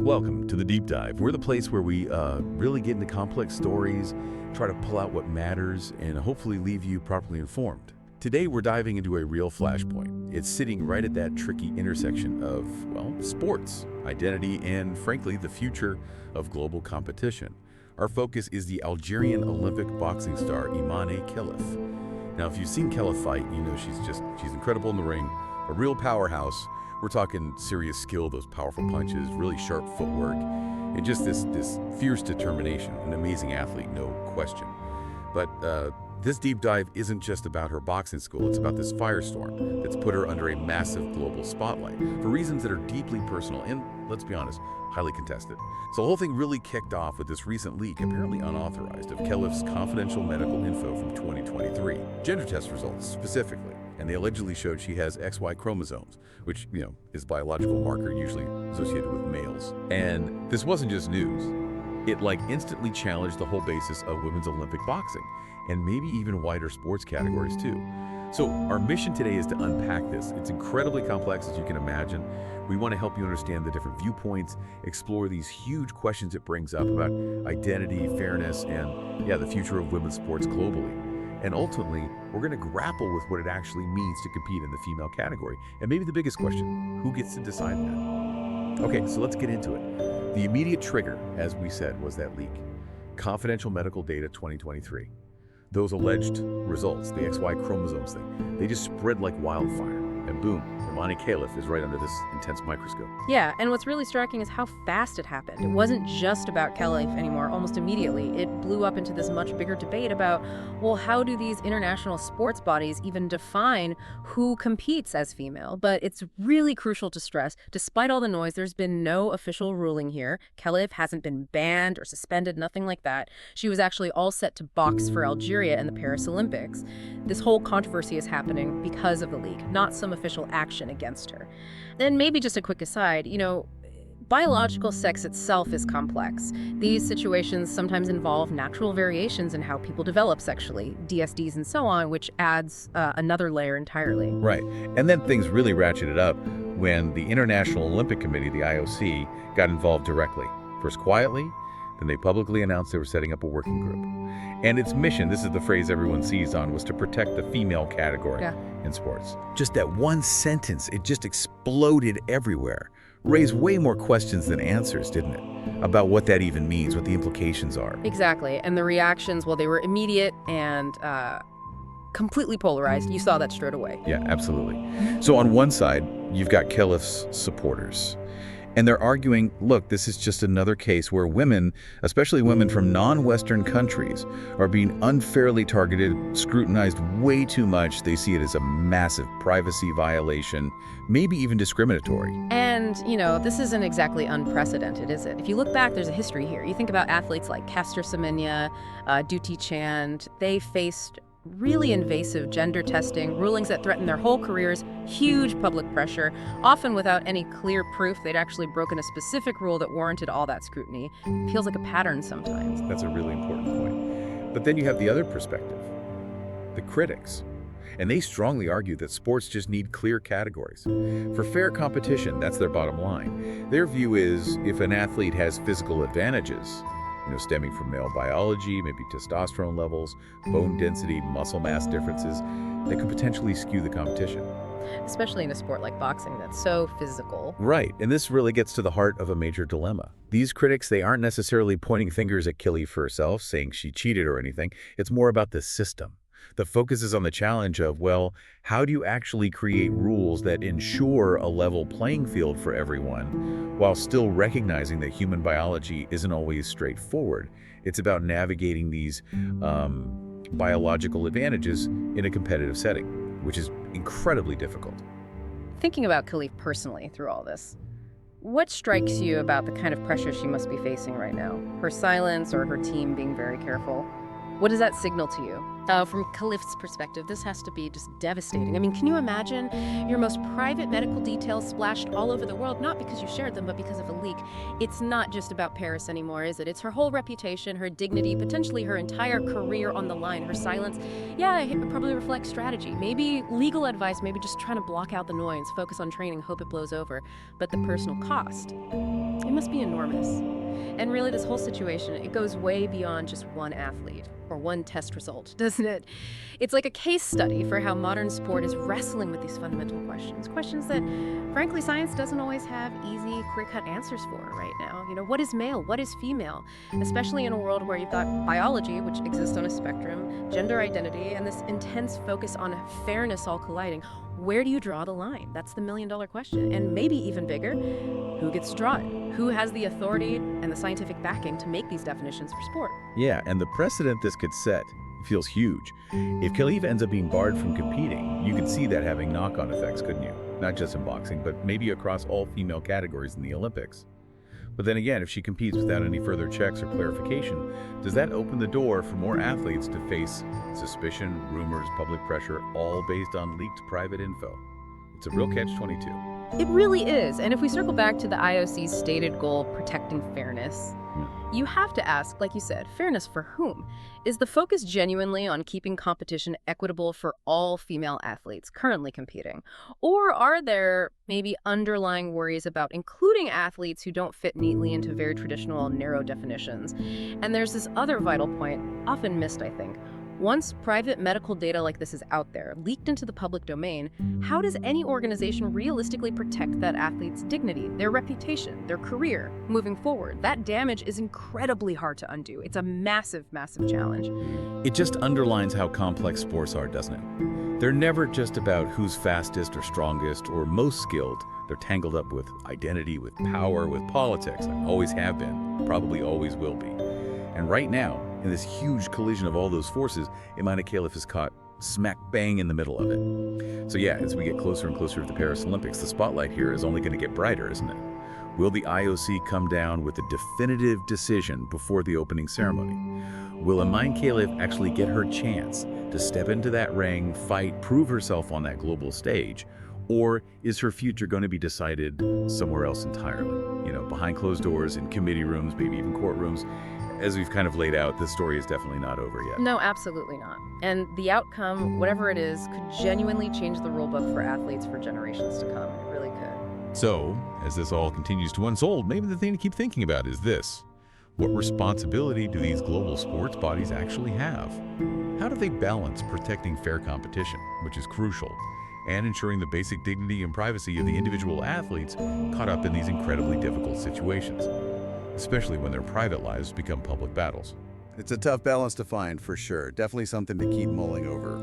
Welcome to the Deep Dive. We're the place where we really get into complex stories, try to pull out what matters, and hopefully leave you properly informed. Today, we're diving into a real flashpoint. It's sitting right at that tricky intersection of, well, sports, identity, and frankly, the future of global competition. Our focus is the Algerian Olympic boxing star Imane Khelif. Now, if you've seen Khelif fight, you know she's incredible in the ring, a real powerhouse. We're talking serious skill, those powerful punches, really sharp footwork, and just this fierce determination. An amazing athlete, no question. But this deep dive isn't just about her boxing school. It's about this firestorm that's put her under a massive global spotlight for reasons that are deeply personal and, let's be honest, highly contested. So the whole thing really kicked off with this recent leak, apparently unauthorized, of Khelif's confidential medical info from 2023. Gender test results, specifically. And they allegedly showed she has XY chromosomes, which, is a biological marker usually associated with males. And this wasn't just news. It instantly challenged the whole basis of women's Olympic boxing, and maybe even wider sports categories too. So our mission today is to unpack this. It's incredibly complex, as you can imagine. We want to help you understand the different viewpoints, explore these huge questions it brings up about identity, fairness, and the future of women's sports globally. And ultimately, we're going to grapple with what it actually means to compete in the female category. And maybe the biggest question, who gets to decide that? Okay, so let's get into it. The immediate trigger, as we said, was that leak. Confidential medical data 2023. Those alleged results, the XY chromosomes thing, they just spread like wildfire. And boom, Imane Khelif is right under this intense microscope. Yeah, and what's really striking is how fast it happened. It wasn't just about Khelif anymore. Almost immediately, it blew up into this much bigger debate about, well, how do these international sports bodies even define who competes as female? But it's really crucial to stress, despite all the noise, there's been no official ruling here. Khelif hasn't been banned or suspended, nothing like that. She was actually all set to box for Algeria in the Paris Olympics. This whole controversy is happening because of the leak, not some official action against her. And maybe just a quick aside, biological sex itself is complex. These situations sometimes involve natural variations in how people develop sexually, DSDs and so on, which adds another layer entirely. Right. And then things really ratcheted up when the International Olympic Committee, the IOC, got involved directly. First quietly, then they publicly announced they were setting up a working group. And its mission, this is the phrase everyone seized on, was to protect the female category in sports. Just that one sentence, it just exploded everywhere. Raised way more questions than answers, didn't it? About what that even means, what the implications are. Exactly. And the reactions, well, they were immediate and completely polarized. You saw that straight away. Yeah, absolutely. So on one side, you've got Khelif's supporters. And they're arguing, look, this is just another case where women, especially women from non-Western countries, are being unfairly targeted, scrutinized way too much. They see it as a massive privacy violation, maybe even discriminatory. And, this isn't exactly unprecedented, is it? If you look back, there's a history here. You think about athletes like Caster Semenya, Duty Chand. They faced really invasive gender testing, rulings that threatened their whole careers, huge public pressure, often without any clear proof they'd actually broken a specific rule that warranted all that scrutiny. It feels like a pattern sometimes. That's a really important point. But then you have the other perspective, the critics. And they strongly argue that sports just need clear categories. For fair competition, that's their bottom line. Their view is if an athlete has physical advantages, stemming from male biology, maybe testosterone levels, bone density, muscle mass differences, that could potentially skew the competition. Especially in a sport like boxing that's so physical. Right, and this really gets to the heart of a major dilemma. These critics, they aren't necessarily pointing fingers at Khelif for herself, saying she cheated or anything. It's more about the system. The focus is on the challenge of, well, how do you actually create rules that ensure a level playing field for everyone while still recognizing that human biology isn't always straightforward? It's about navigating these biological advantages in a competitive setting, which is incredibly difficult. Thinking about Khelif personally through all this, what strikes you about the kind of pressure she must be facing right now? Her silence or her team being very careful? What does that signal to you? From Khelif's perspective, this has to be just devastating. I mean, can you imagine your most private medical details splashed all over the world, not because you shared them, but because of a leak? It's not just about Paris anymore, is it? It's her whole reputation, her dignity, potentially her entire career on the line. Her silence, yeah, it probably reflects strategy. Maybe legal advice, maybe just trying to block out the noise, focus on training, hope it blows over. But the personal cost, it must be enormous. And really, this whole situation, it goes way beyond just one athlete or one test result, doesn't it? It's like a case study for how modern sport is wrestling with these fundamental questions. Questions that, frankly, science doesn't always have easy, clear-cut answers for right now. You know, what is male? What is female? Especially in a world where you've got biology, which exists on a spectrum, gender identity, and this intense focus on fairness all colliding. Where do you draw the line? That's the million-dollar question. And maybe even bigger, who gets to draw it? Who has the authority and the scientific backing to make these definitions for sport? Yeah, and the precedent this could set feels huge. If Khelif ends up being barred from competing, you could see that having knock-on effects, couldn't you? Not just in boxing, but maybe across all female categories in the Olympics. But then again, if she competes without any further checks or clarification, does that open the door for more athletes to face suspicion, rumors, public pressure, all based on leaked private info? It's a real catch-22. It really is. And if we circle back to the IOC's stated goal, protecting fairness, you have to ask, like you said, fairness for whom? Is the focus genuinely on keeping competition equitable for all female athletes currently competing? Or are there maybe underlying worries about including athletes who don't fit neatly into very traditional, narrow definitions? And there's this other vital point, often missed, I think. Once private medical data like this is out there, leaked into the public domain, how does any organization realistically protect that athlete's dignity, their reputation, their career moving forward? That damage is incredibly hard to undo. It's a massive, massive challenge. It just underlines how complex sports are, doesn't it? They're never just about who's fastest or strongest or most skilled. They're tangled up with identity, with power, with politics. Always have been, probably always will be. And right now, in this huge collision of all those forces, Imane Khelif is caught smack bang in the middle of it. So yeah, as we get closer and closer to the Paris Olympics, the spotlight here is only going to get brighter, isn't it? Will the IOC come down with a definitive decision before the opening ceremony? Will Imane Khelif actually get her chance to step into that ring, fight, prove herself on that global stage? Or is her future going to be decided somewhere else entirely? You know, behind closed doors, in committee rooms, maybe even courtrooms. As we've kind of laid out, this story is definitely not over yet. No, absolutely not. And the outcome, whatever it is, could genuinely change the rulebook for athletes for generations to come. It really could. So, as this all continues to unfold, maybe the thing to keep thinking about is this. What responsibility do these global sports bodies actually have? How do they balance protecting fair competition, which is crucial, and ensuring the basic dignity and privacy of the individual athletes caught up in these incredibly difficult situations, especially when their private lives become public battles? It's a tough balance to find, for sure. Definitely something to keep mulling over.